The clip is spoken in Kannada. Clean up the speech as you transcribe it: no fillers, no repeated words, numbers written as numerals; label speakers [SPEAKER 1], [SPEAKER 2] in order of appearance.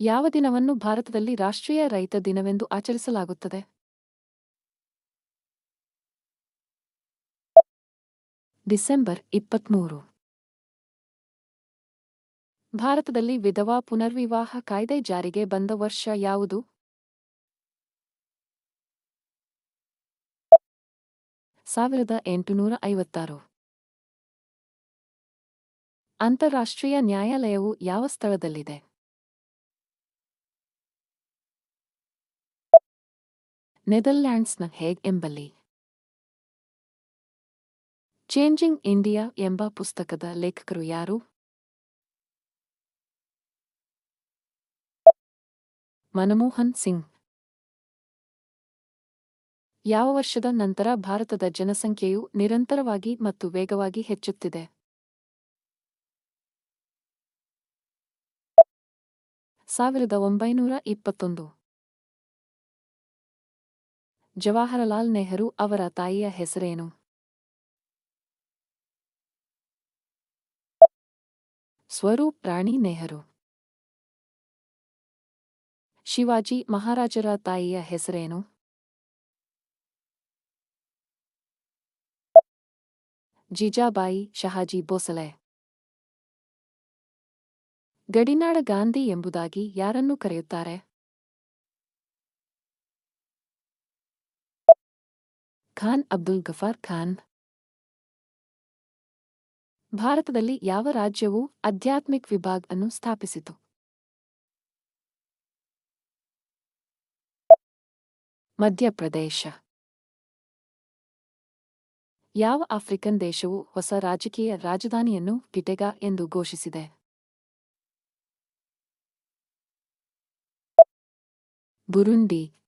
[SPEAKER 1] ಯಾವ ದಿನವನ್ನು ಭಾರತದಲ್ಲಿ ರಾಷ್ಟ್ರೀಯ ರೈತ ದಿನವೆಂದು ಆಚರಿಸಲಾಗುತ್ತದೆ? ಡಿಸೆಂಬರ್ 23. ಭಾರತದಲ್ಲಿ ವಿಧವಾ ಪುನರ್ವಿವಾಹ ಕಾಯ್ದೆ ಜಾರಿಗೆ ಬಂದ ವರ್ಷ ಯಾವುದು? 1856. ಅಂತಾರಾಷ್ಟ್ರೀಯ ನ್ಯಾಯಾಲಯವು ಯಾವ ಸ್ಥಳದಲ್ಲಿದೆ? ನೆದರ್ಲ್ಯಾಂಡ್ಸ್ನ ಹೇಗ್ ಎಂಬಲ್ಲಿ. ಚೇಂಜಿಂಗ್ ಇಂಡಿಯಾ ಎಂಬ ಪುಸ್ತಕದ ಲೇಖಕರು ಯಾರು? ಮನಮೋಹನ್ ಸಿಂಗ್. ಯಾವ ವರ್ಷದ ನಂತರ ಭಾರತದ ಜನಸಂಖ್ಯೆಯು ನಿರಂತರವಾಗಿ ಮತ್ತು ವೇಗವಾಗಿ ಹೆಚ್ಚುತ್ತಿದೆ? 1921. ಜವಾಹರಲಾಲ್ ನೆಹರು ಅವರ ತಾಯಿಯ ಹೆಸರೇನು? ಸ್ವರೂಪ್ ರಾಣಿ ನೆಹರು. ಶಿವಾಜಿ ಮಹಾರಾಜರ ತಾಯಿಯ ಹೆಸರೇನು? ಜೀಜಾಬಾಯಿ ಶಹಾಜಿ ಭೋಸಲೆ. ಗಡಿನಾಡ ಗಾಂಧಿ ಎಂಬುದಾಗಿ ಯಾರನ್ನು ಕರೆಯುತ್ತಾರೆ? ಖಾನ್ ಅಬ್ದುಲ್ ಗಫಾರ್ ಖಾನ್. ಭಾರತದಲ್ಲಿ ಯಾವ ರಾಜ್ಯವು ಆಧ್ಯಾತ್ಮಿಕ್ ವಿಭಾಗ್ ಅನ್ನು ಸ್ಥಾಪಿಸಿತು? ಮಧ್ಯಪ್ರದೇಶ. ಯಾವ ಆಫ್ರಿಕನ್ ದೇಶವು ಹೊಸ ರಾಜಕೀಯ ರಾಜಧಾನಿಯನ್ನು ಗಿಟೆಗಾ ಎಂದು ಘೋಷಿಸಿದೆ? ಬುರುಂಡಿ.